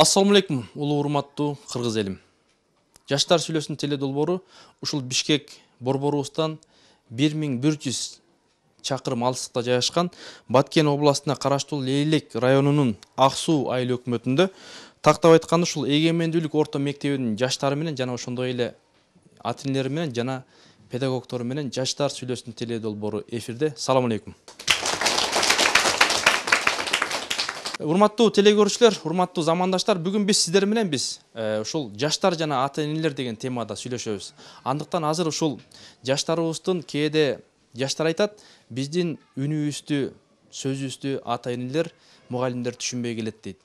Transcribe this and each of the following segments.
Ассаламу алейкум, улуу урматтуу кыргыз элим. Жаштар сүйлөсүн теледолбоору ушул Бишкек борборубуздан 1100 чакырым алыстыкта жайгашкан Баткен областына караштуу Лейлек районунун Ак Суу айыл өкмөтүндө тактап айтканда ушул эгемендүүлүк орто мектебинин жаштары менен жана ошондой эле ата энелери менен жана педагогдору менен жаштар сүйлөсүн теледолбоору эфирде. Салам алейкум. Урматтуу телекөрүүчүлөр, урматтуу замандаштар, бүгүн биз сиздер менен ушул жаштар жана ата энелер деген темада сүйлөшөбүз. Андыктан азыр ушул жаштарыбыздын кээде жаштар айтат, биздин үнүбүздү, сөзүбүздү ата энелер, мугалимдер түшүнбөй келет дейт.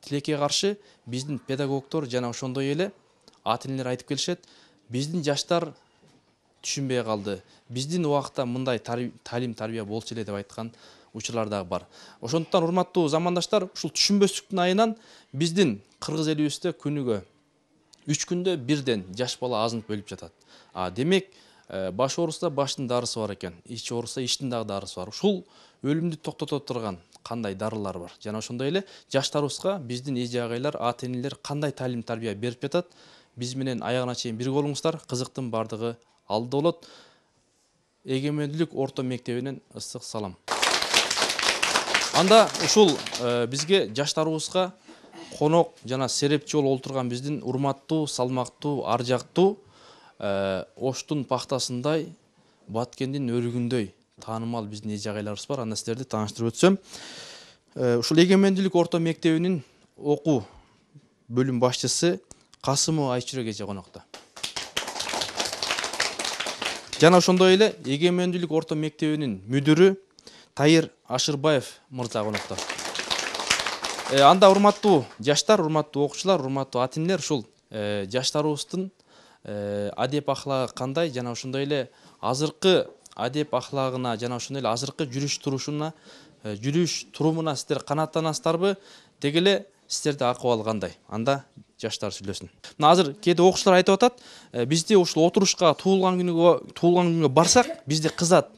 Тилекке каршы биздин педагогдор жана ошондой эле ата энелер айтып келишет, биздин жаштар түшүнбөй калды. Биздин убакта мындай талим тарбия болчу эле деп айткан учурлар дагы бар. Ошондуктан урматтуу замандаштар, ушул түшүнбөстүктүн айынан биздин кыргыз элибизде күнүгө 3 күндө бирден жаш бала азынып өлүп жатат. Демек, баш оорусда баштын дарысы бар экен, ич оорусда иштин дагы дарысы бар. Ушул өлүмдү токтото турган кандай дарылар бар? Жана ошондой эле жаштарыбызга биздин эже агайлар, ата энелер кандай талим тарбия берип жатат? Биз менен аягына чейин бирге болуңуздар. Кызыктын бардыгы алда болот. Эгемендүүлүк орто мектебинен ысык салам. Анда ушул бизге жаштарыбызга конок жана серепчи болуп олтурган биздин урматтуу, салмактуу, ар жактуу Оштун пактасындай, Баткендин өрүгүндөй таанымал биздин эже агайларыбыз бар. Анда сиздерди тааныштырып өтсөм, ушул эгемендүүлүк орто мектебинин окуу бөлүм башчысы Касымова Айчүрөк эже конокто. Жана ошондой эле эгемендүүлүк орто мектебинин мүдүрү Тайыр Ашырбаев мырза конокто. Анда урматтуу жаштар, урматтуу окуучулар, урматтуу ата энелер, ушул жаштарыбыздын адеп ахлагы кандай жана ошондой эле азыркы адеп ахлагына жана ошондой эле азыркы жүрүш турумуна сиздер канааттанасыздарбы? Деги эле сиздерде акыбал кандай? Анда жаштар сүйлөсүн. Мына азыр кээде окуучулар айтып атат, бизде ушул отурушка туулган күнгө барсак, бизди кызат.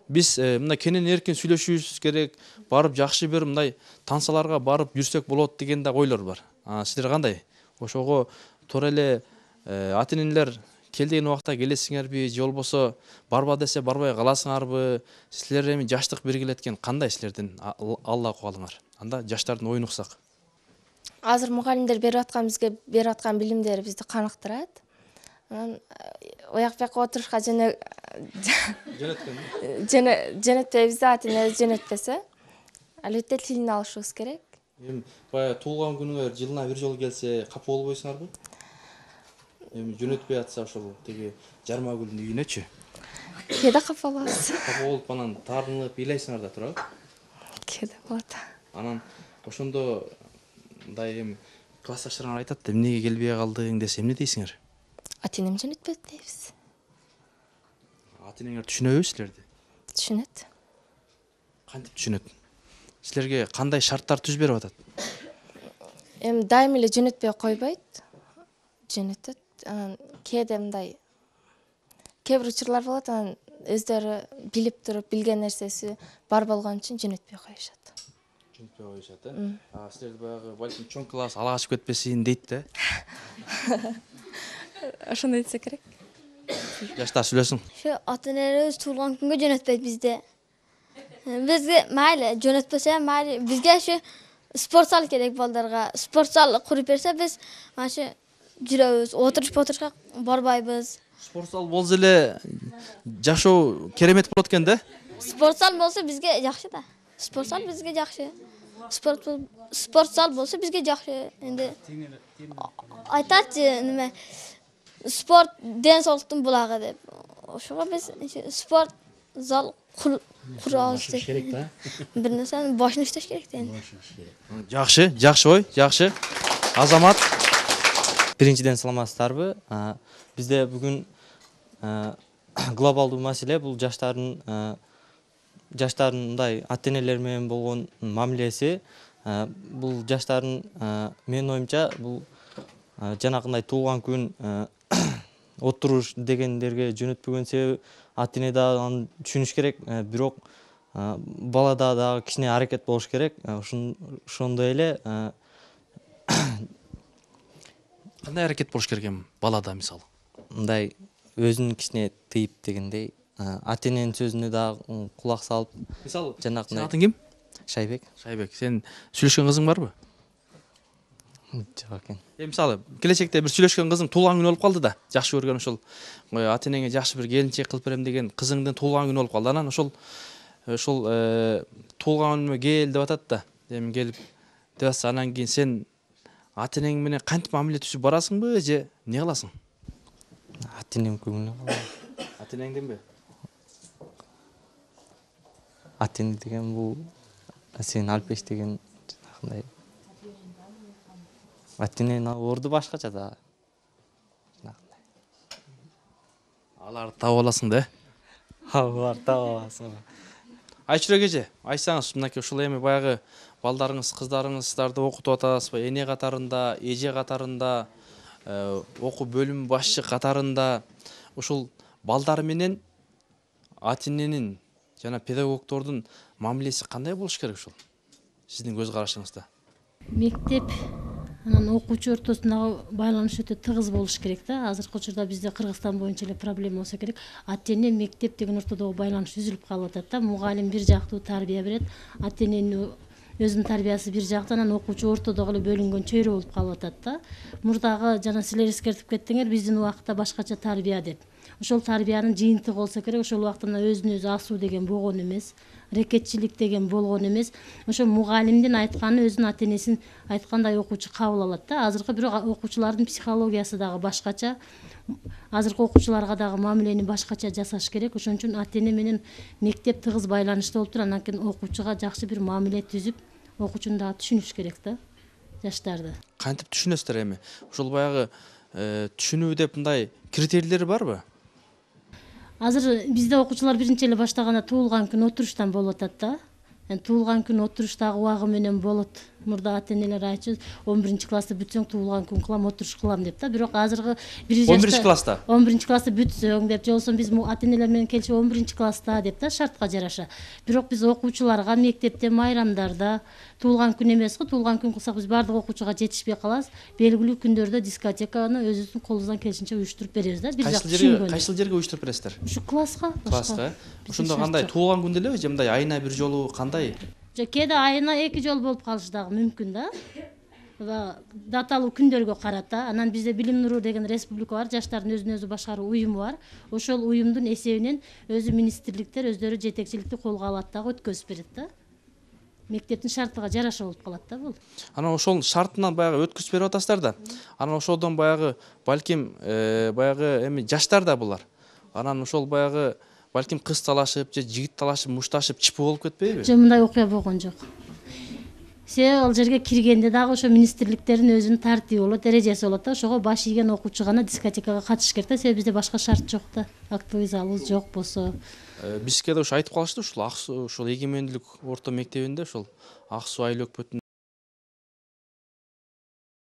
Биз мына кенен эркин сүйлөшүүбүз керек, барып жакшы бир мындай тансаларга барып жүрсөк болот деген да ойлор бар. Сиздер кандай? Ошого туура эле ата энелер кел деген убакта келесиңерби, же болбосо барба десе барбай каласыңарбы? Силер эми жаштык биргилет экен, кандай силердин алла акыбалыңар? Анда жаштардын оюн уксак. Азыр мугалимдер бизге берип аткан билимдери бизди каныктырат. Ояк бияка отурушка жөнөтпөйбүз, ата энелер жөнөтпөсө, албетте тилин алышыбыз керек. Эми баягы туулган күнүңөр жылына бир жолу келсе, капа болбойсуңарбы? Эми жөнөтпөй атса ошол тиги жарма гүлдүн үйүнөчү. Кээде капа болобуз. Капа болуп анан таарынып ыйлайсыңар да туурабы? Кээде болот. Анан ошондо мындай эми классташтарыңар айтат, эмнеге келбей калдың десе, эмне дейсиңер? Ата энем жөнөтпөйт дейбиз. Ата энеңер түшүнөбү силерди? Түшүнөт. Кантип түшүнөт? Силерге кандай шарттар түзүп берип атат? Эми дайым эле жөнөтпөй койбойт. Жөнөтөт. Анан кээде мындай кээ бир учурлар болот, анан өздөрү билип туруп, билген нерсеси бар болгон үчүн жөнөтпөй коюшат. Жөнөтпөй коюшат, силерди баягы балким чоң класс ала качып кетпесин дейт да. Ошондой десе керек. Жаштар сүйлөсүн. Şu ata энелерибиз туулган күнгө жөнөтпөйт бизде. Бизге майли жөнөтпөсө майли. Бизге şu спорт зал керек балдарга. Спорт зал куруп берсе биз ашы жүрөбүз. Отурушка барбайбыз. Спорт зал болсо эле жашоо керемет болот экен да. Спорт зал болсо бизге жакшы да. Спорт зал бизге жакшы. Спорт зал болсо бизге жакшы. Энди айтатчы неме спорт ден соолуктун булагы деп. Ошого биз спорт зал курабыз керек да. Бир нерсени башын иштеш керек да. Жакшы ой, жакшы. Азамат, биринчиден саламатсыздарбы? Бизде бүгүн глобалдуу маселе бул жаштардын мындай ата энелер менен болгон мамилеси. Бул жаштардын менин оюмча бул жанагындай туулган күн отуруш дегендерге жөнөтпөгөн себеби ата эне да аны түшүнүш керек, бирок балада дагы кичине аракет болуш керек. Ошондой эле Кандай аракет болуш керек эми балада мисалы? мындай өзүнүн кичине тыйып дегендей ата эненин сөзүнө дагы кулак салып Мисалы, сенин жанагындай. атың ким? Шайбек Шайбек. Сен сүйлөшкөн кызың барбы? жок экен. Мисалы, келечекте бир сүйлөшкөн кызың туулган күнү болуп калды да, жакшы көргөн ошол ата энеңе жакшы бир келинчек кылып берем деген кызыңдын туулган күнү болуп калды. Анан ошол туулган күнүмө кел деп атат да. Эми келип деп атса, анан кийин сен ата энең менен кантип мамиле түзүп барасыңбы же эмне кыласың? Ата энем көңүлүнө калган. Ата энеңденби? Ата эне деген бул сен Алпеш деген жанагындай. Ата эненин орду башкача да. Жанагындай. Аларды таап аласың да. Алар таап аласың. Айчүрөк эже, айтсаңыз, мынакей ушул эми баягы балдарыңыз, кыздарыңыздарды окутуп атасызбы? Эне катарында, эже катарында, окуу бөлүмү башчы катарында ушул балдар менен ата эненин жана педагогдордун мамилеси кандай болуш керек ушул? Сиздин көз карашыңызда. Мектеп анан окуучу ортосундагы байланыш өтө тыгыз болуш керек да. Азыркы учурда бизде Кыргызстан боюнча эле проблема болсо керек. Ата эне мектеп деген ортодогу байланыш үзүлүп калып атат да. Мугалим бир жактуу тарбия берет, ата эненин өзүнүн тарбиясы бир жакта, анан окуучу ортодогу эле бөлүнгөн чөйрө болуп калып атат да. Мурдагы жана силер эскертип кеттиңер, биздин убакытта башкача тарбия деп. Ошол тарбиянын жыйынтыгы болсо керек. Ошол убакта өзүн өзү асуу деген болгон эмес, рекетчилик деген болгон эмес. Ошо мугалимдин айтканы өзүнүн ата энесин айткандай окуучу кабыл алат да. Азыркы бирок окуучулардын психологиясы дагы башкача. Азыркы окуучуларга дагы мамилени башкача жасаш керек. Ошон үчүн ата эне менен мектеп тыгыз байланышта болуп туруп, анан кийин окуучуга жакшы бир мамиле түзүп, окуучуну дагы түшүнүш керек да, жаштарды. Кантип түшүнөсүздөр эми? Ушул баягы түшүнүү деп мындай критерийлери барбы? Азыр бизде окуучулар биринчи эле баштаганда туулган күн отуруштан болуп атат да. Туулган күн отуруштагы убагы менен болот. Мурда ата энелер айтчу 11-классты бүтсөң туулган күн кылам, отуруш кылам деп да. Бирок азыркы 11-класста 11-классты бүтсөң деп, же болбосо биз ата энелер менен келишип 11-класста деп да, шартка жараша. Бирок биз окуучуларга мектепте, майрамдарда туулган күн эмес го, туулган күн кылсак биз бардык окуучуга жетишпей калабыз. Белгилүү күндөрдө дискотеканы өзүбүздүн колубуздан келишинче уюштуруп беребиз да. Бир жак түшүнгөн. Кайсыл жерге уюштуруп бересиздер? Ушу класска. Класска. Ошондо кандай туулган күндө элеби же мындай айына бир жолу кандай? Кээде айына 2 жолу болуп калышы дагы мүмкүн да. Даталуу күндөргө карата. Анан бизде Билим Нуру деген республика бар, жаштардын өзүн өзү башкаруу уюму бар. Ошол уюмдун эсебинен өзү министрликтер өздөрү жетекчиликти колго алат дагы, өткөзүп берет да. Мектептин шартыга жараша болуп калат да бул. Анан ошол шартынан баягы өткөзүп берип атасыздар да. Анан ошодон баягы балким баягы эми жаштар да булар. Анан ошол баягы балким кыз талашып же жигит талашып, мушташып, чипи болуп кетпейби? Же мындай окуя болгон жок. Ал жерге киргенде дагы ошо министрликтердин өзүнүн тартиби болот, эрежеси болот да. Ошого баш ийген окуучу гана дискотекага катышыш керек да. Себеби бизде башка шарт жок да. Актовый залыбыз жок болсо. Бизге да ошо айтып калышты, ушул Аксу, ушул Эгемендүүлүк орто мектебинде ушул Аксу айыл өкпөтүн.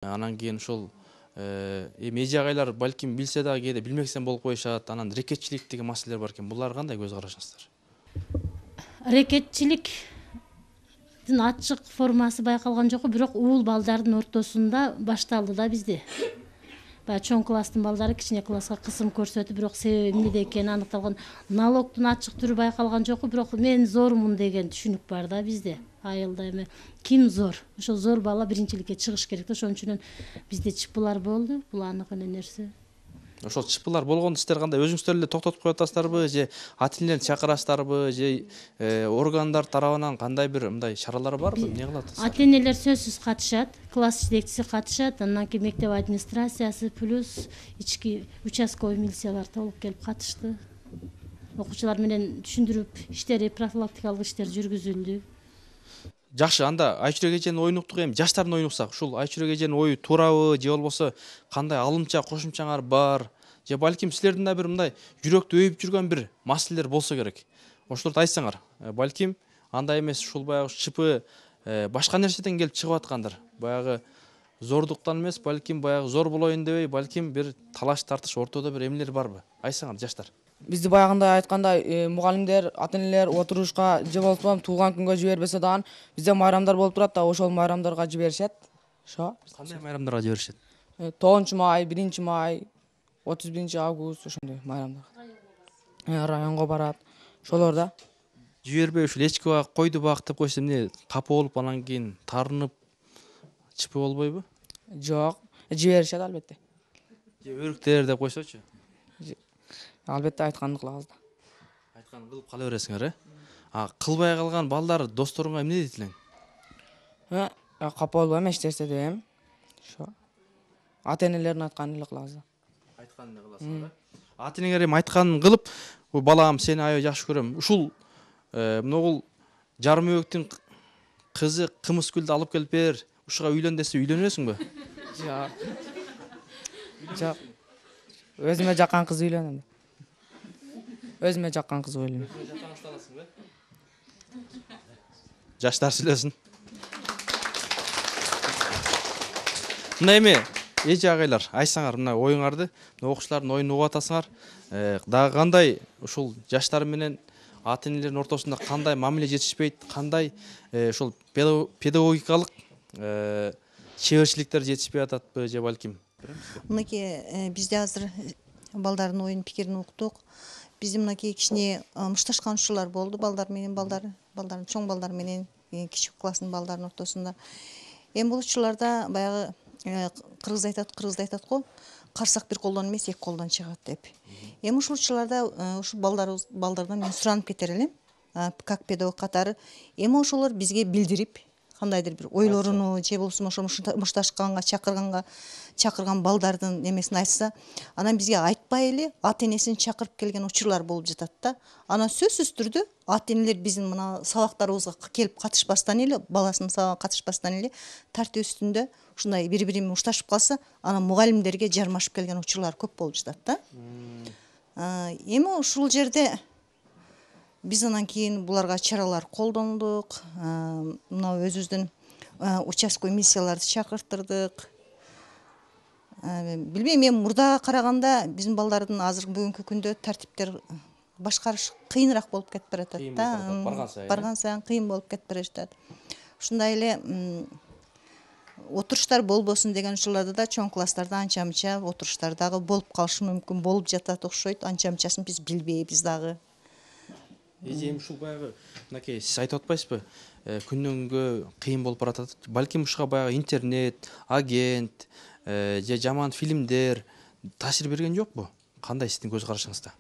Анан кийин ушул эми эже агайлар балким билсе дагы кээде билмексен болуп коюшат. Анан рекетчилик деген маселелер бар экен. Булар кандай көз карашыңыздар? Рекетчилик ачык формасы байкалган жок, бирок уул балдардын ортосунда башталды да бизде. Баягы чоң класстын балдары кичине класска кысым көрсөтүп, бирок себеби эмнеде экени аныкталган. Налогтун ачык түрү байкалган жок, бирок мен зормун деген түшүнүк бар да бизде. Айылда эми ким зор? Ошол зор бала биринчиликке чыгыш керек да. Ошон үчүн бизде чыпылар болду. Бул анык эле нерсе. Ошол чыпылар болгондо сиздер кандай өзүңүздөр эле токтотуп коюп атасыздарбы же ата энелерди чакырасыздарбы же органдар тарабынан кандай бир мындай чаралар барбы? Эмне кылып атасыздар? Ата энелер сөзсүз катышат, класс жетекчиси катышат, андан кийин мектеп администрациясы плюс ички участковый милициялар толук келип катышты. Окуучулар менен түшүндүрүп иштери, профилактикалык иштер жүргүзүлдү. Жакшы, анда Айчүрөк эженин оюн уктук, эми жаштардын оюн уксак, ушул Айчүрөк эженин ою туурабы же болбосо кандай алымча кошумчаңар бар же балким силердин да бир мындай жүрөктү өйүп жүргөн бир маселелер болсо керек. Ошолорду айтсаңар. Балким андай эмес, ушул баягы чыпы башка нерседен келип чыгып аткандыр. Баягы зордуктан эмес, балким баягы зор болоюн дебей, балким бир талаш тартыш ортодо бир эмнелер барбы? Айтсаңар жаштар. Бизди баягындай айткандай мугалимдер, ата энелер отурушка же болбосо туулган күнгө жибербесе дагы бизде майрамдар болуп турат да, ошол майрамдарга жиберишет. ошо Кандай майрамдарга жиберишет? 9-май, 1-май, 31-август ошондой майрамдар. Районго барат. Ошолор да. Жибербей ушул эчки багып, койду багып деп койсо эмне капа болуп анан кийин тарынып чыпы болбойбу? Жок, жиберишет албетте. Же өрүктөр деп койсочу. Албетте айтканды кылабыз да. Айтканын кылып кала бересиңер, э? Кылбай калган балдар досторуңа эмне дейт элең? Капа болбойм, эч нерсе дебейм. Ошо. Ата-энелердин айтканын эле кылабыз да. Айтканын эле кыласыңар, э? Ата-энеңер эми айтканын кылып, балам сени аябай жакшы көрөм. Ушул могул Жарымөбөктүн кызы Кымызкүлдү алып келип бер, ушуга үйлөн десе үйлөнөсүңбү? Жок. Жок. Өзүмө жаккан кыз үйлөнөм. Өзүмө жаккан кыз үйлөнөм. Жаштар сүйлөсүн. Мына эми эже агайлар, айтсаңар мына оюңарды, окуучулардын оюн угуп атасыңар. Дагы кандай ушул жаштар менен ата-энелердин ортосунда кандай мамиле жетишпейт, кандай ушул педагогикалык чеберчиликтер жетишпей ататпы же балким? Мынакей бизде азыр балдардын оюн пикирин уктук. Бизде мынакей кичине мушташкан учурлар болду балдар менен балдардын чоң балдар менен кичи класстын балдардын ортосунда. Эми бул учурларда баягы кыргыз айтат го, карсак бир колдон эмес эки колдон чыгат деп. Эми ушул учурларда ушул балдардан мен суранып кетер элем, как педагог катары. Эми ошолор бизге билдирип, кандайдыр бир ойлоруну же болбосо ошо мушташканга чакырган балдардын немесин айтса, анан бизге айтпай эле ата-энесин чакырып келген учурлар болуп жатат да. Анан сөзсүз түрдө ата-энелер биздин мына сабактарыбызга келип катышпастан эле, баласынын сабагына катышпастан эле тартип үстүндө ушундай бири-бири менен ушташып калса, анан мугалимдерге жармашып келген учурлар көп болуп жатат да. Эми ушул жерде биз анан кийин буларга чаралар колдондук. Мына өзүбүздүн участковый миссияларды чакыртырдык. Билбейм, эми мурдага караганда биздин балдардын азыр бүгүнкү күндө тартиптер башкарыш кыйыныраак болуп кетип баратат да. Барган сайын кыйын болуп кетип бара жатат. Ушундай эле отуруштар болбосун деген учурларда да чоң класстарда анча-мынча отуруштар дагы болуп калышы мүмкүн, болуп жатат окшойт. Анча-мынчасын биз билбейбиз дагы. Эми ушул баягы мынакей сиз айтып атпайсызбы? Күндөн күнгө кыйын болуп баратат. Балким ушуга баягы интернет, агент же жаман фильмдер таасир берген жокпу? Кандай сиздин көз карашыңызда?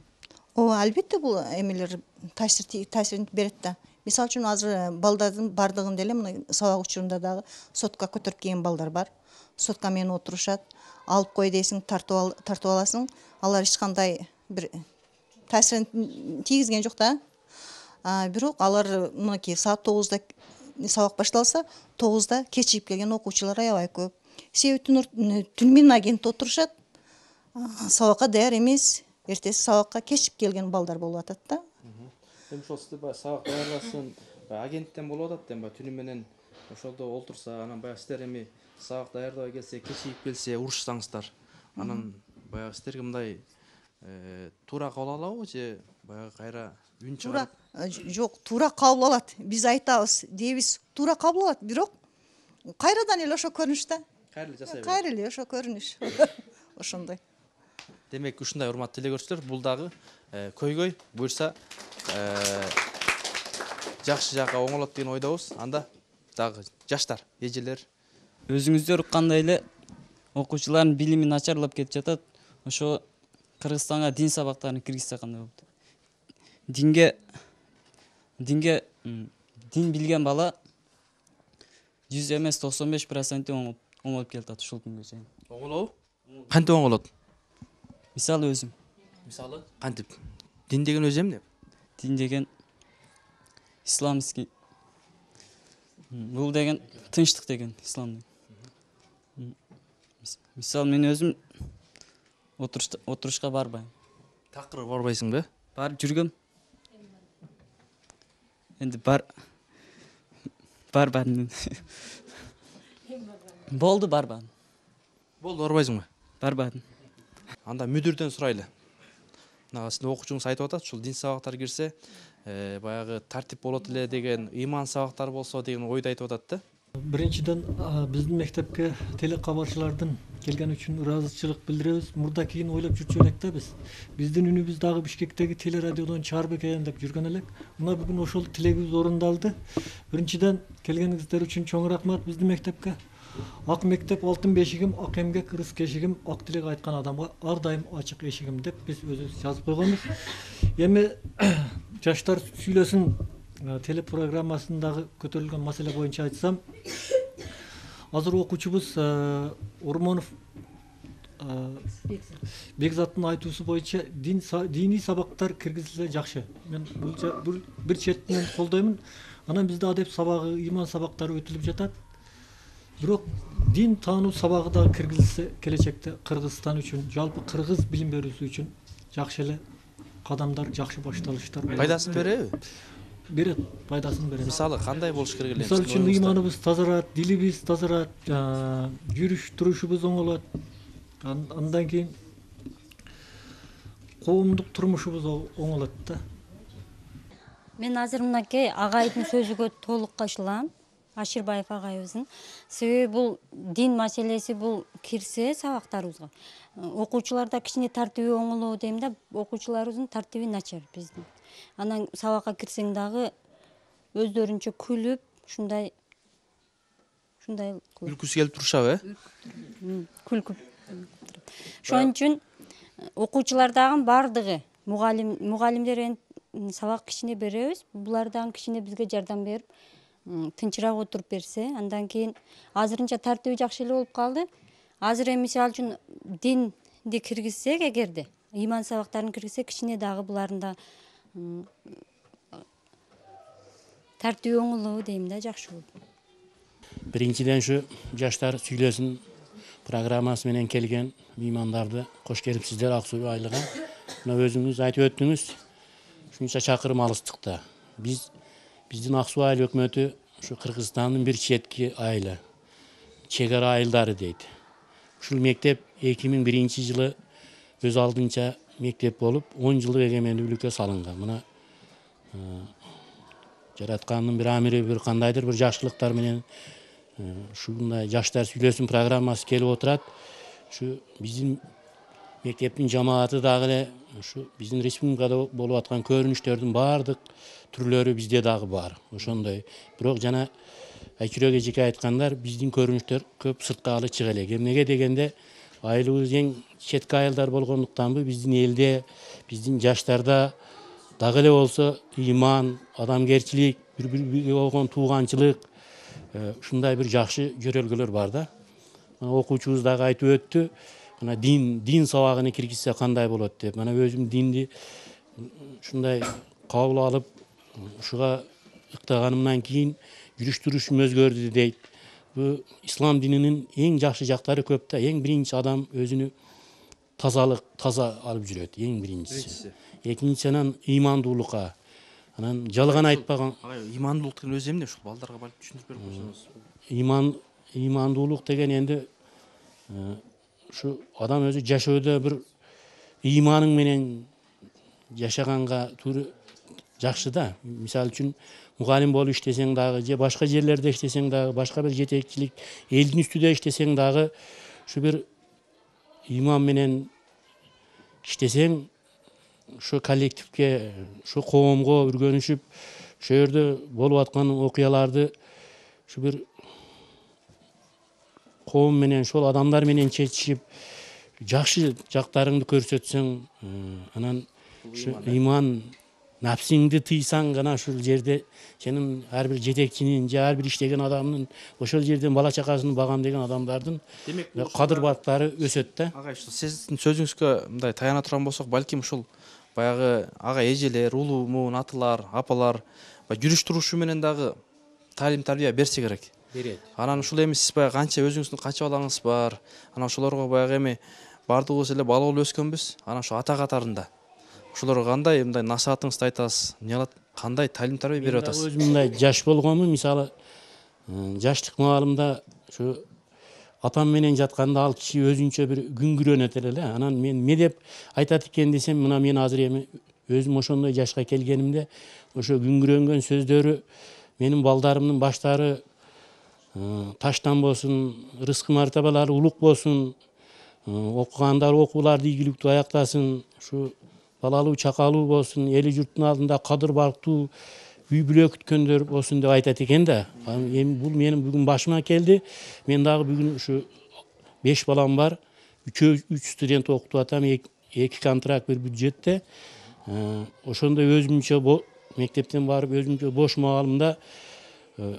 Албетте бул эмелер таасирин берет да. Мисалы үчүн азыр балдардын бардыгын деле мына сабак учурунда дагы сотка көтөрүп келген балдар бар. Сотка менен отурушат, алып кой дейсиң, тартып аласың. Алар эч кандай бир таасирин тийгизген жок да. Бирок алар мынакей саат 9-да сабак башталса, 9-да кечигип келген окуучулар аябай көп. Себеби түн менен агент отурушат. Сабакка даяр эмес, эртеси сабакка кечигип келген балдар болуп атат да. Эми ошол сиз баягы сабак даярдасын, агенттен болуп атат эми түнү менен ошолдо олтурса, анан баягы сиздер эми сабак даярдабай келсе, кечигип келсе урушсаңыздар, анан баягы сиздерге мындай туура кабыл алабы же баягы кайра үн чыгарып? Жок, туура кабыл алат. Биз айтабыз, дейбиз, туура кабыл алат, бирок кайрадан эле ошо көрүнүш да. Кайра эле жасай берет. Кайра эле ошо көрүнүш. Ошондой. Демек ушундай урматтуу телегөрүүчүлөр, бул дагы көйгөй буюрса жакшы жакка оңолот деген ойдобуз. Анда дагы жаштар, эжелер өзүңүздөр уккандай эле окуучулардын билими начарлап кетип жатат. Ошо Кыргызстанга дин сабактарын киргизсе кандай болот? Дин билген бала 100 эмес 95% оңолуп келатат ушул күнгө чейин. оңолобу? Кантип оңолот? Мисалы өзүм. Мисалы кантип? Дин деген өзү эмне? Дин деген исламский. Бул деген тынчтык деген ислам. Мисалы мен өзүм отурушка барбайм. Такыр барбайсыңбы? Барып жүргөм. Энди барбадым. Болду барбадым. Болду барбайсыңбы? Барбадым. Анда мүдүрдөн сурайлы. Мына сиздин окуучуңуз айтып атат, ушул дин сабактары кирсе, баягы тартип болот эле деген, ыйман сабактары болсо деген ойду айтып атат да. Birinчиден биздин мектепке телекабарчылардын келген үчүн ыраазычылык билдиребиз. Мурда кийин ойлоп жүрчү элек да биздин үнүбүз дагы Бишкектеги телерадиодон чыгарып экен деп жүргөн элек. Мына бүгүн ошол тилегибиз орундалды. Биринчиден келгениңиздер үчүн чоң рахмат биздин мектепке. Ак мектеп алтын бешигим, ак эмгек ырыс кешигим, ак тилек айткан адамга ар дайым ачык эшигим деп биз өзүбүз жазып койгонбуз. Эми жаштар сүйлөсүн телепрограммасындагы көтөрүлгөн маселе боюнча айтсам, азыр окуучубуз Ормонов Бекзаттын айтуусу боюнча диний сабактар киргизилсе жакшы. Мен бул бир четтен колдоймун. Анан бизде адеп сабагы, иман сабактары өтүлүп жатат. Бирок дин таануу сабагы да киргизилсе келечекте Кыргызстан үчүн, жалпы кыргыз билим берүүсү үчүн жакшы эле кадамдар, жакшы башталыштар болот. Пайдасын береби? Берет, пайдасын берет. Мисалы кандай болуш керек эле? Мисалы үчүн ыйманыбыз тазарат, дилибиз тазарат, жүрүш турушубуз оңолот. Андан кийин коомдук турмушубуз оңолот да. Мен азыр мынакей агайдын сөзүгө толук кошулам. Аширбаев агайыбыздын. Себеби бул дин маселеси бул кирсе сабактарыбызга. Окуучуларда кичине тартиби оңолоо дейм да, окуучуларыбыздын тартиби начар биздин. Анан сабакка кирсең дагы өздөрүнчө күлүп, ушундай күлкүсү келип турушабы, күлкүп. Ошон үчүн окуучулардагы бардыгы, мугалимдер сабак кичине беребиз, булардан кичине бизге жардам берип, тынчыраак отуруп берсе, андан кийин азырынча тартиби жакшы эле болуп калды. Азыр эми мисалы үчүн динди киргизсек, эгерде иман сабактарын киргизсек, кичине дагы буларында тартиби оңолобу дейм да, жакшы болот. Биринчиден ушу жаштар сүйлөсүн программасы менен келген меймандарды кош келипсиздер Ак Суу айлыга. Мына өзүңүз айтып өттүңүз. Ушунча чакырым алыстыкта. Биздин Ак Суу айыл өкмөтү ушу Кыргызстандын бир четки айылы. Чек ара айылдары дейт. Ушул мектеп 2001-жылы өз алдынча мектеп болуп, 10 жылдык эгемендүүлүккө салынган. Мына жараткандын бир амири, бир кандайдыр бир жакшылыктар менен ушундай жаштар сүйлөсүн программасы келип отурат. Ушу биздин мектептин жамааты дагы эле ушу биздин республикада болуп аткан көрүнүштөрдүн баардык түрлөрү бизде дагы бар. Ошондой. Бирок жана Айчүрөк эжеке айткандар, биздин көрүнүштөр көп сыртка алып чыга элек. Эмнеге дегенде, айылыбыз эң четки айылдар болгондуктанбы, биздин элде, биздин жаштарда дагы эле болсо иман, адамгерчилик, бири-бирге болгон тууганчылык, ушундай бир жакшы жөрөлгөлөр бар да. Окуучубуз дагы айтып өттү. Мына дин сабагына киргизсе кандай болот деп. Мына өзүм динди ушундай кабыл алып, ушуга ыктаганымдан кийин жүрүш турушум өзгөрдү дейт. Бу ислам дининин эң жакшы жактары көп да. Эң биринчи адам өзүнү таза алып жүрөт, эң биринчиси. Экинчи анан ыймандуулукка. Анан жалган айтпаган. Ыймандуулук деген өзү эмне? Ушул балдарга балып түшүндүрүп берип койсоңуз. Ыймандуулук деген энди ушу адам өзү жашоодо бир ыйманың менен жашаганга туура жакшы да. Мисалы үчүн мугалим болуп иштесең дагы, же башка жерлерде иштесең дагы, башка бир жетекчилик элдин үстүдө иштесең дагы, ушу бир ыйман менен иштесең, ушу коллективге, ушу коомго үргөнүшүп, ошол жерде болуп аткан окуяларды ушу бир коом менен, ошол адамдар менен чечишип, жакшы жактарыңды көрсөтсөң, анан ушу ыйман напсиңди тыйсаң гана ушул жерде сенин ар бир жетекчинин же ар бир иштеген адамдын ошол жерден бала чакасын багам деген адамдардын кадыр бактары өсөт да. Агай, сиздин сөзүңүзгө мындай таяна турган болсок, балким ушул баягы ага эжелер, улуумун, аталар, апалар жүрүш турушу менен дагы талим тарбия берсе керек. Берет. Анан ушул эми сиз баягы канча өзүңүздүн канча балаңыз бар. Анан ошолорго баягы эми бардыгыбыз эле бала болуп өскөнбүз. Анан ошо ата катарында ошолорго кандай мындай насаатыңызды айтасыз? Эмне кылат? Кандай талим тарбия берип атасыз? Өзүм мындай жаш болгонмун, мисалы жаштык маалымда ушу атам менен жатканда ал киши өзүнчө бир күңгүрөнөт эле. Анан мен эмне деп айтат экен десем, мына мен азыр эми өзүм ошондой жашка келгенимде ошо күңгүрөнгөн сөздөрү менин балдарымдын баштары таштан болсун, рызкы мартабалары улук болсун, окугандар окууларды ийгиликтүү аяктасын, ушу балалуу чакалуу болсун, эли журттун алдында кадыр балыктуу үй бүлө күткөндөр болсун деп айтат экен да. Эми бул менин бүгүн башыма келди. Мен дагы бүгүн ушу 5 балам бар. 3 студент окутуп атам, 2 контракт, бир бюджетте. Ошондой өзүмчө мектептен барып өзүмчө бош маалымда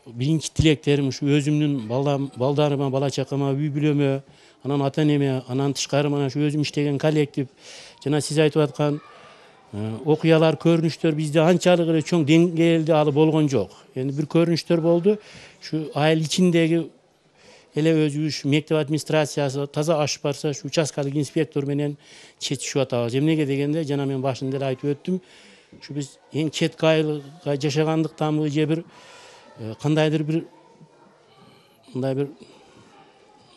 биринчи тилектерим ушу өзүмдүн балдарыма, бала чакама, үй бүлөмө, анан ата энеме, анан тышкары мына ушу өзүм иштеген коллектив, жана сиз айтып аткан окуялар, көрүнүштөр бизде анчалык эле чоң деңгээлде алып болгон жок. Эми бир көрүнүштөр болду. Ушу айыл ичиндеги эле өзүбүз мектеп администрациясы таза ашып барса, ушу участкалык инспектор менен чечишип атабыз. Эмнеге дегенде, жана мен башында эле айтып өттүм, ушу биз эң четки айылга жашагандыктанбы же бир кандайдыр бир мындай бир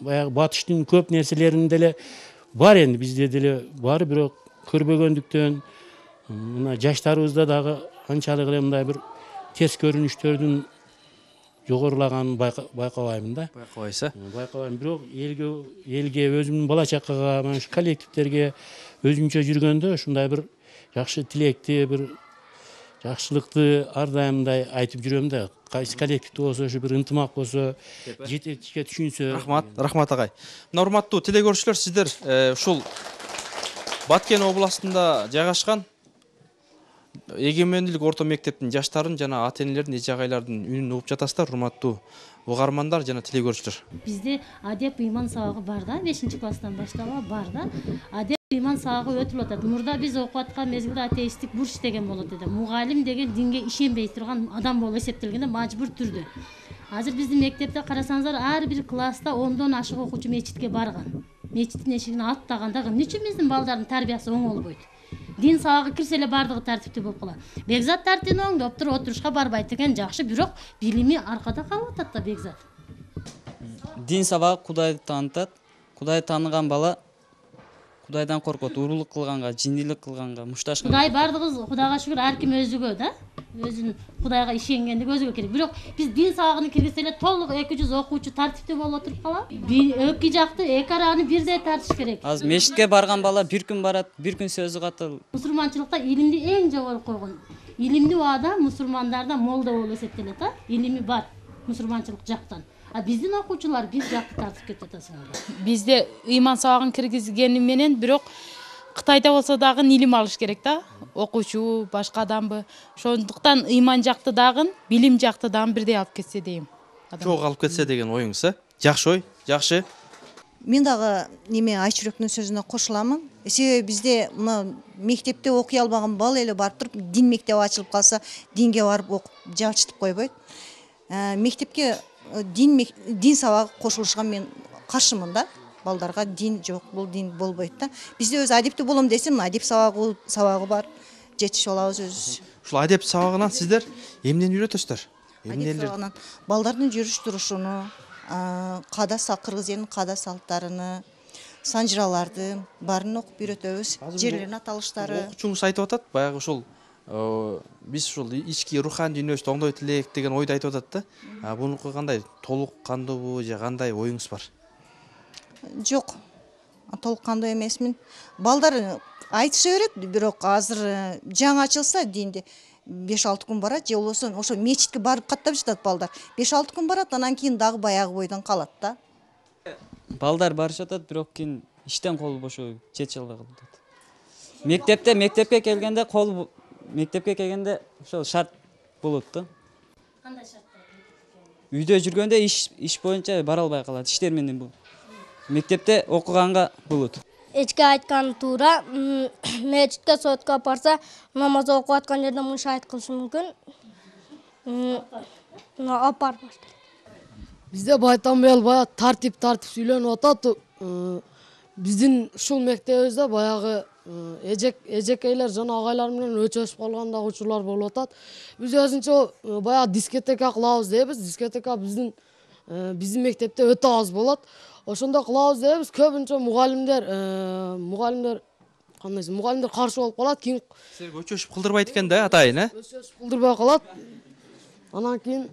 баягы батыштын көп нерселеринде эле бар, энди бизде деле бар, бирок көрбөгөндүктөн мына жаштарыбызда дагы анчалык эле мындай бир терс көрүнүштөрдүн жогорулаганын байкабайм да. Байкабайсыз? Байкабайм, бирок элге өзүмдүн бала чакага, mana şu коллективдерге өзүмчө жүргөндө ушундай бир жакшы тилекти, бир жакшылыкты ар дайым мындай айтып жүрөм да. Кайсы коллективде болсо, ушу бир ынтымак болсо, жетекчиге түшүнсө. Рахмат агай. Мына урматтуу теле көрүүчүлөр, сиздер ушул Баткен областында жайгашкан эгемендүүлүк орто мектептин жаштарын жана ата энелердин, эже агайлардын үнүн угуп жатасыздар, урматтуу угармандар жана теле көрүүчүлөр. Бизде адеп ыйман сабагы бар да, 5-класстан баштап бар да. Адеп ыйман сабагы өтүп атат. Мурда биз окуп аткан мезгилде атеисттик бурч деген болот эди. Мугалим деген динге ишенбей турган адам болуп эсептелгенде мажбур түрдө. Азыр биздин мектепте карасаңыздар, ар бир класста 10дон ашык окуучу мечитке барган. Мечиттин эшигин аттаганда эмне үчүн биздин балдардын тарбиясы оңолбойт? Дин сабагы кирсе эле бардыгы тартиптүү болуп калат. Бекзат тартибин оңдоп туруп отурушка барбайт экен, жакшы, бирок билими аркада калып атат да Бекзат. Дин сабагы Кудайды таанытат. Кудайды тааныган бала Кудайдан коркот, уруулук кылганга, жиндилик кылганга, мушташка. Кудай бардыгы Кудайга шүгүр, ар ким өзүгө да. Өзүнүн Кудайга ишенгендиги өзүгө керек. Бирок биз дин сабагын киргизсе эле толук 200 окуучу тартиптүү болуп отуруп калат. Эки жакты эки араны бирдей тартыш керек. Азыр мешитке барган бала бир күн барат, бир күн сөзү катыл. Мусулманчылыкта илимди эң жогору койгон. Илимдүү адам мусулмандарда молда болуп эсептелет, а? Илими бар мусулманчылык жактан. А биздин окуучулар биз жакты тартып кетип атасыңар. Бизде ыйман сабагын киргизгени менен бирок Кытайда болсо дагы илим алыш керек да. Окуучу, башка адамбы. Ошондуктан ыйман жакты дагы, билим жакты дагы бирдей алып кетсе дейм. Чоң алып кетсе деген оюңуз, Жакшы ой, жакшы. Мен дагы неме Айчүрөктүн сөзүнө кошуламын. Себеби бизде мына мектепте окуй албаган бала эле барып туруп, дин мектеби ачылып калса, динге барып окуп жалтырып койбойт. Мектепке дин сабагы кошулушуна мен каршымын да. Балдарга дин жок, бул дин болбойт да. Бизде өз адептүү болом десем, адеп сабагы бар. Жетишип алабыз өзүбүз. Ушул адеп сабагынан сиздер эмнени үйрөтөсүздөр? Адеп сабагынан балдардын жүрүш турушуну, кыргыз элинин каада салттарыны, санжыраларды баарын окуп үйрөтөбүз. Жерлердин аталыштары. Окуучуңуз айтып атат, баягы ушул биз ушул ички руханий дүйнөбүздү оңдойт элек деген ойду айтып атат да. Бунуку кандай? Толук кандуубу же кандай оюңуз бар? Жок, толук кандуу эмесмин. Балдар айтыша берет, бирок азыр жаңы ачылса динде 5-6 күн барат, же болбосо ошо мечитке барып каттап жатат балдар. 5-6 күн барат, анан кийин дагы баягы бойдон калат да. Балдар барышатат, бирок кийин иштен колу бошой, чече албай калат. Мектепке келгенде ошол шарт болот да. Кандай шарттар? Үйдө жүргөндө иш боюнча бара албай калат, иштер менен бул. Мектепте окуганга болот. Эчке айткан туура, мечитке сотка барса, намаз окуп аткан жерде мынча айт кылышы мүмкүн. Апар баш. Бизде байтан бери баягы тартип сүйлөнүп атат. Биздин ушул мектебибизде баягы эжекейлер жана агайлар менен өчөшүп калган дагы учурлар болуп атат. Биз өзүнчө баягы дискотека кылабыз дейбиз. Дискотека биздин мектепте өтө аз болот. Ошондо кылабыз дейбиз. Көбүнчө мугалимдер каршы болуп калат. Кийин силерге өчөшүп кылдырбайт экен да, атайын, Өчөшүп кылдырбай калат. Анан кийин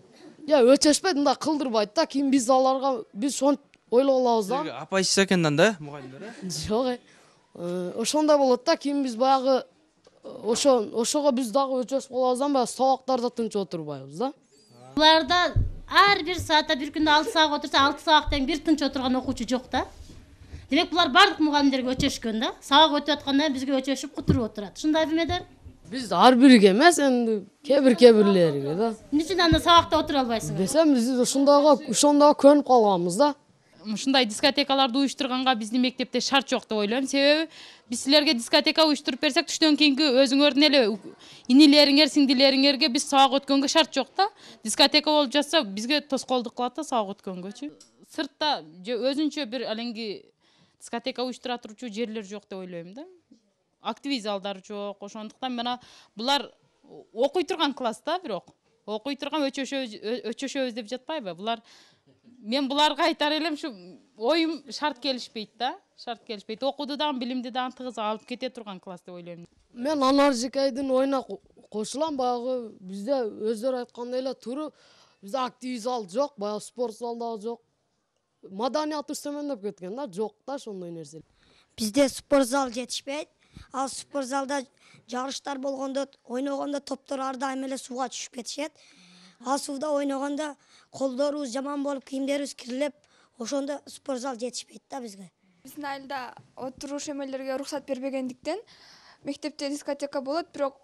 өчөшпөйт, мындай кылдырбайт да. Кийин биз аларга биз ошонтип ойлоп алабыз да. Силерге апайсыз экенден да мугалимдер, Жок. Ошондой болот да. Кийин биз баягы ошого биз дагы өчөшүп калабыздан баягы сабактарда тынч отурбайбыз да. Буларда ар бир саатта бир күндө 6 саат отурса 6 сааттан бир тынч отурган окуучу жок да. Демек булар бардык мугалимдерге өчөшкөн да. Сабак өтүп атканда бизге өчөшүп кутуруп отурат. Ушундайбы эмедер? Биз ар бириге эмес, энди кээ-бирлерге да. Эмне үчүн анда сабакта отура албайсыңар? Десем биз ошондойго көнүп калганбыз да. Ушундай дискотекаларды уюштурганга биздин мектепте шарт жок деп ойлойм. Себеби биз силерге дискотека уюштуруп берсек, түштөн кийинки өзүңөрдүн эле инилериңер, сиңдилериңерге биз сабак өткөнгө шарт жок да. Дискотека болуп жатса, бизге тоскоолдук кылат да сабак өткөнгөчү. Сыртта же өзүнчө бир алеңги дискотека уюштура турчу жерлер жок деп ойлойм да. Активий залдар жок. Ошондуктан мына булар окуй турган класста, бирок окуй турган өчөшөбүз деп жатпайбы? Мен буларга айтар элем, ушу оюм шарт келишпейт да. Шарт келишпейт. Окууду дагы, билимди дагы тыгыз алып кете турган класс деп ойлойм. Мен Анар Жекейдин оюна кошулам. Баягы бизде өздөрү айткандай эле туура бизде активий зал жок, баягы спорт зал дагы жок. Маданият өстөмөндөп кеткен да, жок да ошондой нерсе. Бизде спорт зал жетишпейт. Ал спорт залда жарыштар болгондо, ойногондо топтор ар дайым эле сууга түшүп кетишет. Ал сууда ойногондо колдорубуз жаман болуп, кийимдерибиз кирилип, ошондо спорт зал жетишпейт да бизге. Биздин айылда отуруш эмелерге уруксат бербегендиктен мектепте дискотека болот, бирок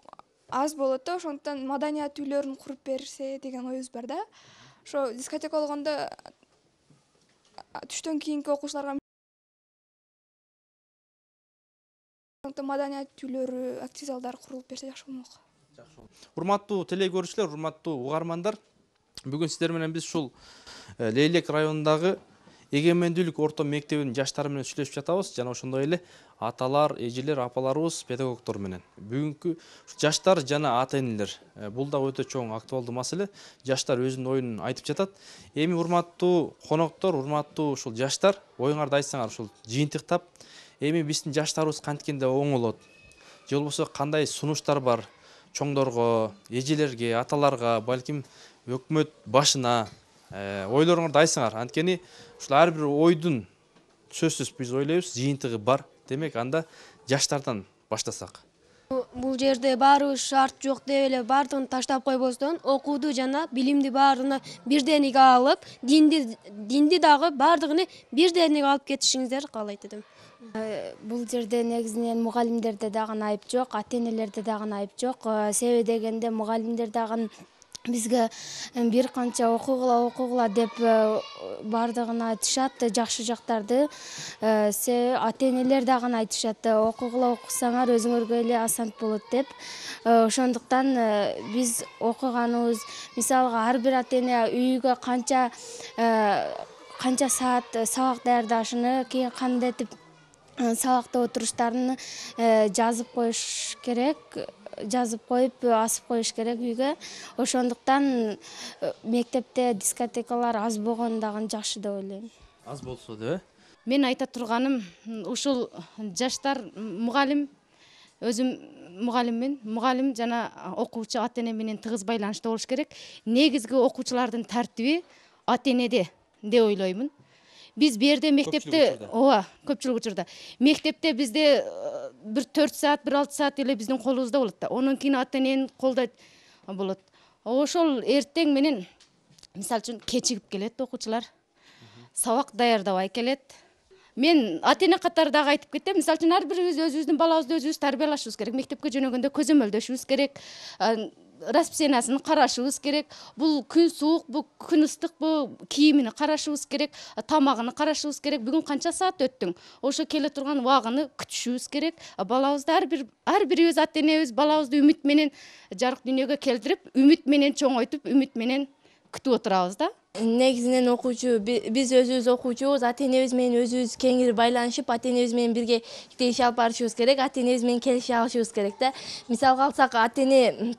аз болот да, ошондуктан маданият үйлөрүн куруп берсе деген оюбуз бар да. Ошо дискотека болгондо түштөн кийинки окуучуларга маданият үйлөрү, актив залдар курулуп берсе жакшы болмок. Урматтуу теле көрүүчүлөр, урматтуу угармандар, бүгүн сиздер менен биз ушул Лейлек районундагы эгемендүүлүк орто мектебинин жаштары менен сүйлөшүп жатабыз жана ошондой эле аталар, эжелер, апаларыбыз, педагогдор менен. Бүгүнкү жаштар жана ата-энелер, бул да өтө чоң актуалдуу маселе. Жаштар өзүнүн оюнун айтып жатат. Эми урматтуу коноктор, урматтуу ушул жаштар, оюңарды айтсаңар ушул жыйынтыктап, эми биздин жаштарыбыз кантикенде оңолот, же болбосо кандай сунуштар бар чоңдорго, эжелерге, аталарга, балким өкмөт башына ойлоруңарды айтсаңар. Анткени ушул ар бир ойдун сөзсүз биз ойлойбуз жыйынтыгы бар. Демек анда жаштардан баштасак. Бул жерде баарыбыз шарт жок деп эле баардыгын таштап койбостон, окууду жана билимди баарына бирдениге алып, динди дагы баардыгын бирдениге алып кетишиңиздерди каалайт элем. Бул жерде негизинен мугалимдерде дагы айып жок, ата-энелерде дагы айып жок. Себеби дегенде мугалимдер дагы бизге бир канча окугула деп баардыгын айтышат, жакшы жактарды. Ата-энелер дагы айтышат, окугула окусаңар өзүңөргө эле асант болот деп. Ошондуктан биз окуганыбыз, мисалга ар бир ата-эне үйгө канча саат сабак даярдашыны, кийин кандайтып сабакта отуруштарын жазып коюш керек. Жазып коюп, асып коюш керек үйгө. Ошондуктан мектепте дискотекалар аз болгон дагы жакшы деп ойлойм. Аз болсо да. Мен айта турганым, ушул жаштар мугалим, өзүм мугалиммин. Мугалим жана окуучу ата-эне менен тыгыз байланышта болуш керек. Негизги окуучулардын тартиби ата-энеде деп ойлоймун. Биз берде мектепте, көпчүлүк учурда. Мектепте бизде бир 4 саат, бир 6 саат эле биздин колубузда болот да. Онун кийин ата-энени колдойт болот. Ошол эртең менен мисалы үчүн кечигип келет окуучулар. Сабак даярдабай келет. Мен ата-эне катары дагы айтып кетем. Мисалы үчүн ар бирибиз өзүбүздүн балабызды өзүбүз тарбиялашыбыз керек. Мектепке жөнөгөндө көзөмөлдөшүбүз керек. Расписаниясын карашыбыз керек. Бул күн суук, бул күн ыстык, бул кийимини карашыбыз керек, тамагын карашыбыз керек. Бүгүн канча саат өттүң? Ошо келе турган убагыны күтүшүбүз керек. Балабызды ар бирибиз ата-энебиз балабызды үмүт менен жарык дүйнөгө келтирип, үмүт менен чоңойтуп, үмүт менен күтүп отурабыз да. Негизинен окуучу, биз өзүбүз окуучубуз, ата-энебиз менен өзүбүз кеңири байланышып, ата-энебиз менен бирге иш алып барышыбыз керек, ата-энебиз менен келише алышыбыз керек да. Мисалга алсак, ата-эне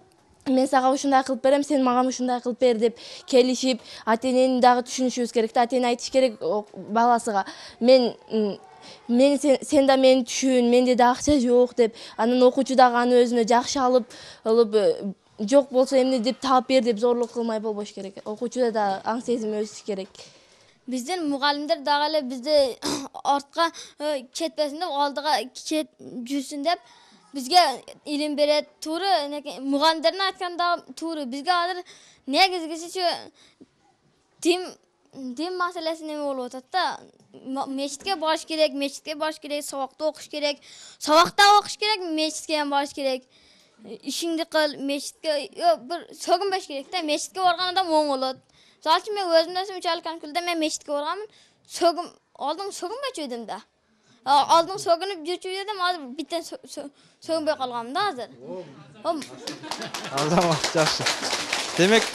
мен сага ушундай кылып берем, сен мага ушундай кылып бер деп келишип, ата-энени дагы түшүнүшүбүз керек да. Ата-эне айтыш керек баласыга, сен да мени түшүн, менде да акча жок деп. Анан окуучу дагы аны өзүнө жакшы алып жок болсо эмне деп таап бер деп зорлук кылмай болбош керек. Окуучуда да аң сезим өсүш керек. Биздин мугалимдер дагы эле бизди артка кетпесин деп, алдыга жүрсүн деп бизге илим берет. Туура мугалимдердин айтканда туура. Бизге азыр негизгиси дин маселеси неме болуп атат да. Мечитке барыш керек, сабакта окуш керек. Сабакта окуш керек, мечитке барыш керек. Ишиңди кыл, мечитке бир сөгүнбөш керек да. Мечитке барганда оң болот. Мисалы үчүн мен өзүмдөн мынчалык конкретте мен мечитке барганмын. Алдың сөгүнбөчү эдим да. Алдың сөгүнүп жүрчү эдим, азыр биттен сөгүнбөй калгам да азыр. Азамат жакшы. Демек,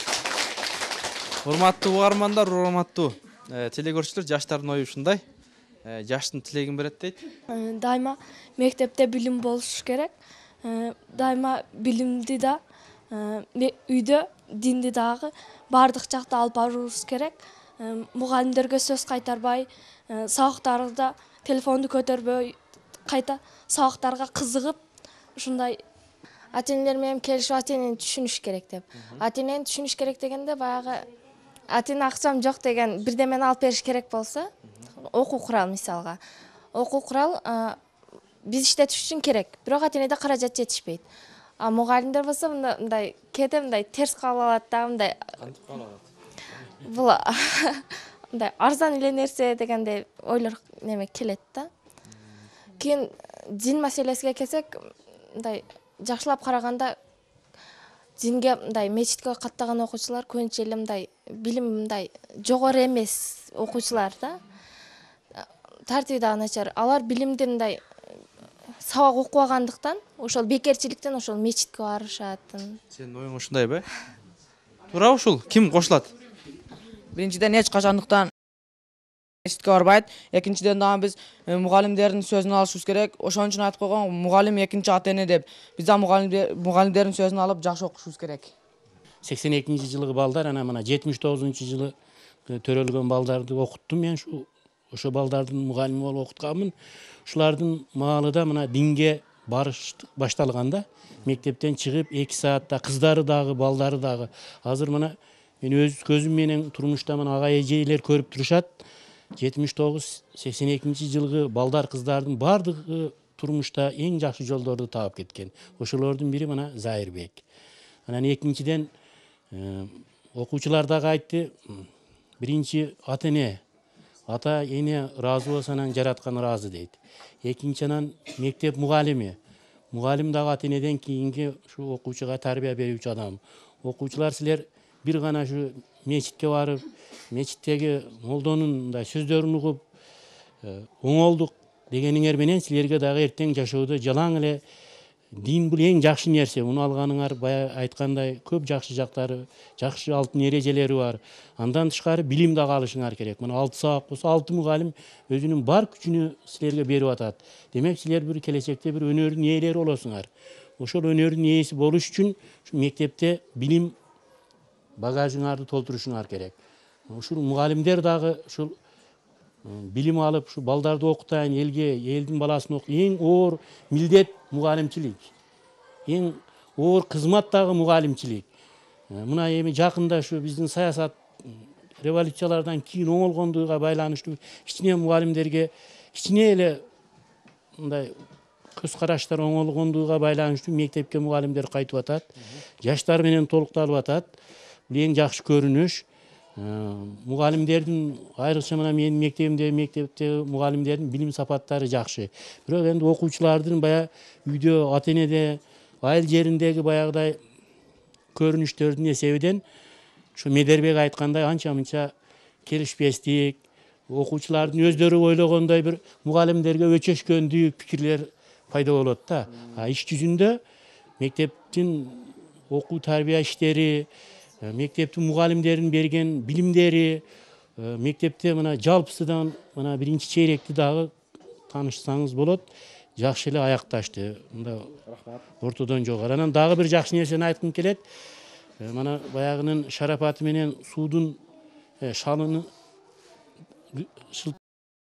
урматтуу угармандар, урматтуу телекөрүүчүлөр, жаштардын ою ушундай. Жаштын тилегин берет дейт. Дайыма мектепте билим болуш керек. Дайыма билимди да үйдө динди дагы бардык жакта алып баруубуз керек. Мугалимдерге сөз кайтарбай, сабактарда телефонду көтөрбөй, кайта сабактарга кызыгып, ушундай ата-энелер менен келишип ата-энени түшүнүш керек деп. Ата-энени түшүнүш керек дегенде баягы ата-эне акчам жок деген бирдемени алып бериш керек болсо, окуу курал мисалга. Окуу курал биз иштетиш үчүн керек, бирок ата-энеде каражат жетишпейт. А мугалимдер болсо мындай кээде мындай терс кабыл алат да, мындай бул мындай арзан эле нерсе дегендей ойлор неме келет да. Кийин дин маселесине келсек, мындай жакшылап караганда динге мындай мечитке каттаган окуучулар көбүнчө эле мындай билим мындай жогору эмес окуучулар да. Тартиби дагы начар. Алар билимди мындай сабак окубагандыктан, ошол бекерчиликтен ошол мечитке барышат. Сенин оюң ушундайбы? Туура ушул ким кошулат? Биринчиден эч качандыктан мечитке барбайт. Экинчиден дагы биз мугалимдердин сөзүн алышыбыз керек. Ошон үчүн айтып койгон мугалим экинчи ата-эне деп. Биз да мугалимдердин сөзүн алып жакшы окушубуз керек. 82-жылы балдар, ана мына 79-жылы төрөлгөн балдарды окуттум мен. Ошо балдардын мугалими болуп окутканмын. Ушулардын маалыда мына динге барыш башталганда, мектептен чыгып 2 саатта кыздары дагы, балдары дагы. Азыр мына мен өз көзүм менен турмушта мына ага эжелер көрүп турушат. 79-82 жылгы балдар кыздардын бардыгы турмушта эң жакшы жолдорду таап кеткен. Ошолордун бири мына Зайырбек. Анан экинчиден окуучулар дагы айтты, биринчи ата-эне, ата-эне ыраазы болсо анан жараткан ыраазы дейт. Экинчи анан мектеп мугалими. Мугалим дагы ата-энеден кийинки ушу окуучуга тарбия берүүчү адам. Окуучулар силер бир гана ушу мечитке барып, мечиттеги молдонун мындай сөздөрүн угуп, оңолдук дегениңер менен силерге дагы эртең жашоодо жалаң эле дин бул эң жакшы нерсе. Муну алганыңар бая айткандай көп жакшы жактары, жакшы алтын эрежелери бар. Андан тышкары билим дагы алышыңар керек. Мына 6 сабак болсо 6 мугалим өзүнүн бар күчүнү силерге берип атат. Демек силер бир келечекте бир өнөрдүн ээлери болосуңар. Ошол өнөрдүн ээси болуш үчүн мектепте билим багажыңарды толтурушуңар керек. Ушул мугалимдер дагы ушул билим алып, ушу балдарды окутайын, элге, элдин баласын эң оор милдет мугалимчилик. Эң оор кызмат дагы мугалимчилик. Мына эми жакында ушу биздин саясат революциялардан кийин оңолгондугуга байланыштуу кичине мугалимдерге кичине эле мындай көз караштар оңолгондугуга байланыштуу мектепке мугалимдер кайтып атат. Жаштар менен толукталып атат. Бул эң жакшы көрүнүш. Мугалимдердин айрыкча мына менин мектепте мугалимдердин билим сапаттары жакшы. Бирок энди окуучулардын бая үйдө ата-энеде айыл жериндеги баягыдай көрүнүштөрдүн эсебинен ушу Медербек айткандай анча-мынча келишпестик, окуучулардын өздөрү ойлогондой бир мугалимдерге өчөшкөндүк пикирлер пайда болот да. Иш жүзүндө мектептин окуу тарбия иштери, мектептин мугалимдерин берген билимдери, мектепте мына жалпысынан мына биринчи чейректи дагы таанышсаңыз болот. Жакшы эле аякташты. Мында ортодон жогору. Анан дагы бир жакшы нерсени айткым келет. Мана баягынын шарапаты менен суудун шалыны